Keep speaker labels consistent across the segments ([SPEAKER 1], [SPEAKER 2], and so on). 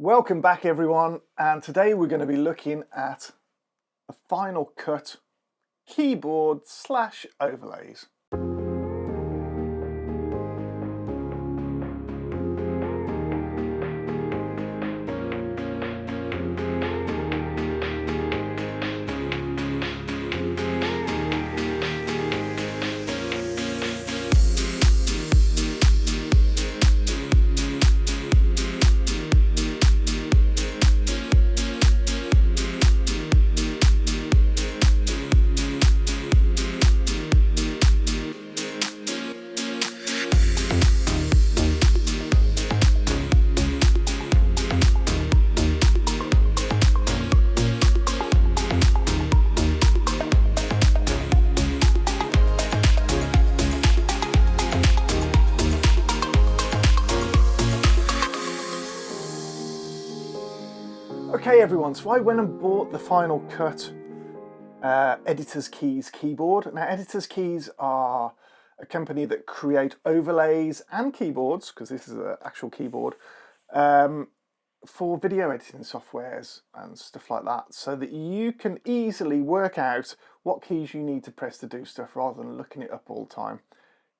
[SPEAKER 1] Welcome back everyone, and today we're going to be looking at the Final Cut keyboard / overlays. Okay everyone, so I went and bought the Final Cut Editor's Keys keyboard. Now Editor's Keys are a company that create overlays and keyboards, because this is an actual keyboard, for video editing softwares and stuff like that, so that you can easily work out what keys you need to press to do stuff rather than looking it up all the time.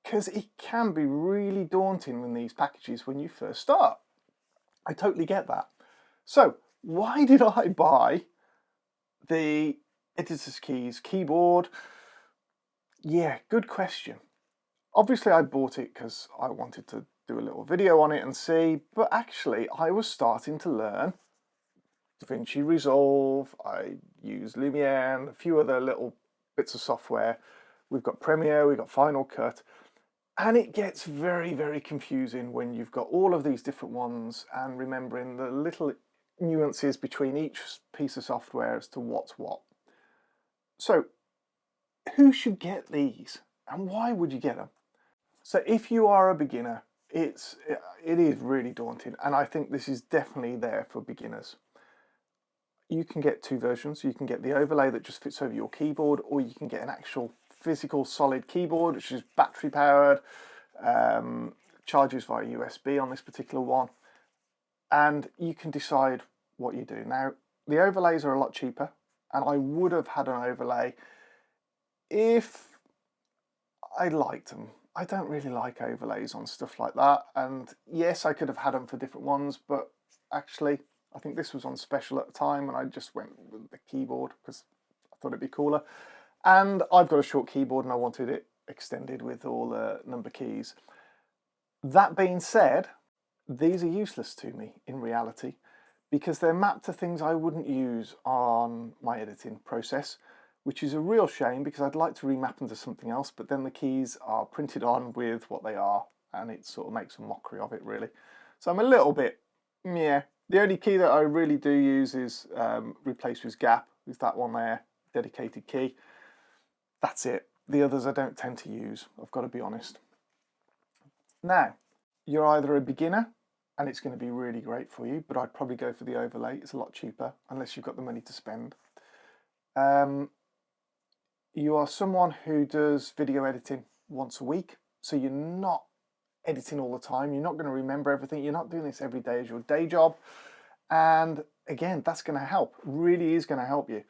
[SPEAKER 1] Because it can be really daunting in these packages when you first start. I totally get that. So why did I buy the Editor's Keys keyboard? Yeah, good question. Obviously I bought it because I wanted to do a little video on it and see, but actually I was starting to learn DaVinci Resolve, I use Lumiere and a few other little bits of software. We've got Premiere, we've got Final Cut, and it gets very, very confusing when you've got all of these different ones and remembering the little nuances between each piece of software as to what's what. So who should get these and why would you get them? So if you are a beginner, it is really daunting, and I think this is definitely there for beginners. You can get two versions. You can get the overlay that just fits over your keyboard, or you can get an actual physical solid keyboard which is battery powered, charges via USB on this particular one, and you can decide what you do. Now the overlays are a lot cheaper, and I would have had an overlay if I liked them. I don't really like overlays on stuff like that, and yes, I could have had them for different ones, but actually I think this was on special at the time and I just went with the keyboard because I thought it'd be cooler. And I've got a short keyboard and I wanted it extended with all the number keys. That being said, these are useless to me in reality because they're mapped to things I wouldn't use on my editing process, which is a real shame because I'd like to remap them to something else, but then the keys are printed on with what they are and it sort of makes a mockery of it really. So I'm a little bit, yeah. The only key that I really do use is replace with gap, with that one there, dedicated key. That's it. The others I don't tend to use, I've got to be honest. Now, you're either a beginner and it's going to be really great for you, but I'd probably go for the overlay. It's a lot cheaper unless you've got the money to spend. You are someone who does video editing once a week, so you're not editing all the time. You're not going to remember everything. You're not doing this every day as your day job. And again, that's going to help. Really is going to help you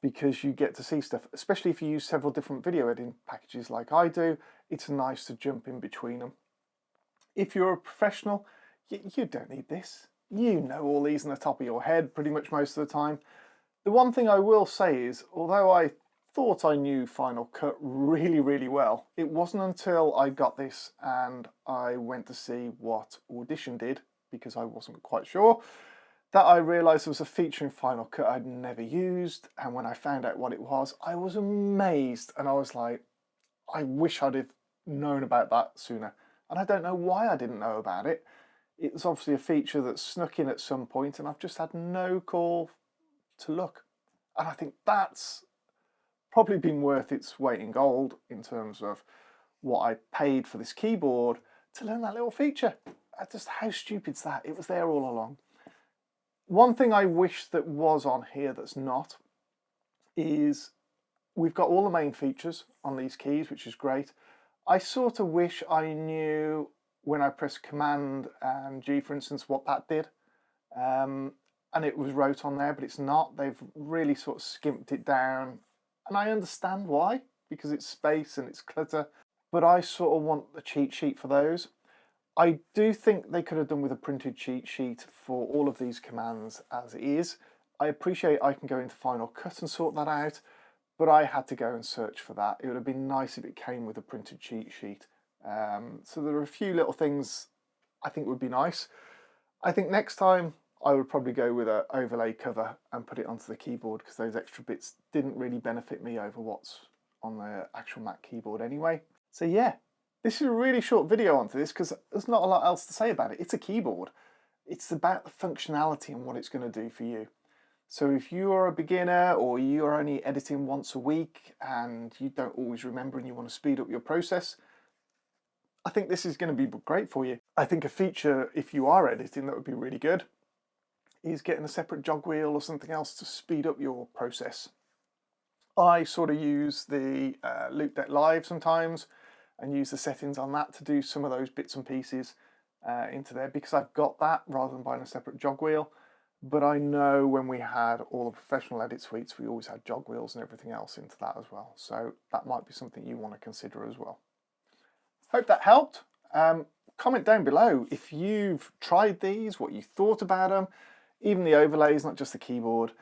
[SPEAKER 1] because you get to see stuff, especially if you use several different video editing packages like I do. It's nice to jump in between them. If you're a professional, you don't need this. You know all these in the top of your head pretty much most of the time. The one thing I will say is, although I thought I knew Final Cut really, really well, it wasn't until I got this and I went to see what Audition did, because I wasn't quite sure, that I realised there was a feature in Final Cut I'd never used, and when I found out what it was, I was amazed, and I was like, I wish I'd have known about that sooner. And I don't know why I didn't know about it. It's obviously a feature that snuck in at some point and I've just had no call to look. And I think that's probably been worth its weight in gold in terms of what I paid for this keyboard to learn that little feature. Just how stupid's that? It was there all along. One thing I wish that was on here that's not is we've got all the main features on these keys, which is great. I sort of wish I knew when I press Command and G, for instance, what that did. and it was wrote on there, but it's not. They've really sort of skimped it down, and I understand why, because it's space and it's clutter, but I sort of want the cheat sheet for those. I do think they could have done with a printed cheat sheet for all of these commands as it is. I appreciate I can go into Final Cut and sort that out, but I had to go and search for that. It would have been nice if it came with a printed cheat sheet. So there are a few little things I think would be nice. I think next time I would probably go with an overlay cover and put it onto the keyboard, because those extra bits didn't really benefit me over what's on the actual Mac keyboard anyway. So yeah, this is a really short video onto this because there's not a lot else to say about it. It's a keyboard. It's about the functionality and what it's going to do for you. So if you are a beginner or you're only editing once a week and you don't always remember and you want to speed up your process, I think this is going to be great for you. I think a feature, if you are editing, that would be really good, is getting a separate jog wheel or something else to speed up your process. I sort of use the Loop Deck Live sometimes and use the settings on that to do some of those bits and pieces into there, because I've got that rather than buying a separate jog wheel. But I know when we had all the professional edit suites, we always had jog wheels and everything else into that as well. So that might be something you want to consider as well. Hope that helped. Comment down below if you've tried these, what you thought about them, even the overlays, not just the keyboard.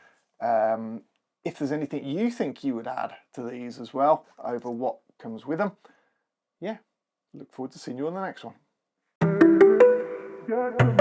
[SPEAKER 1] If there's anything you think you would add to these as well over what comes with them. Yeah, look forward to seeing you on the next one. Got to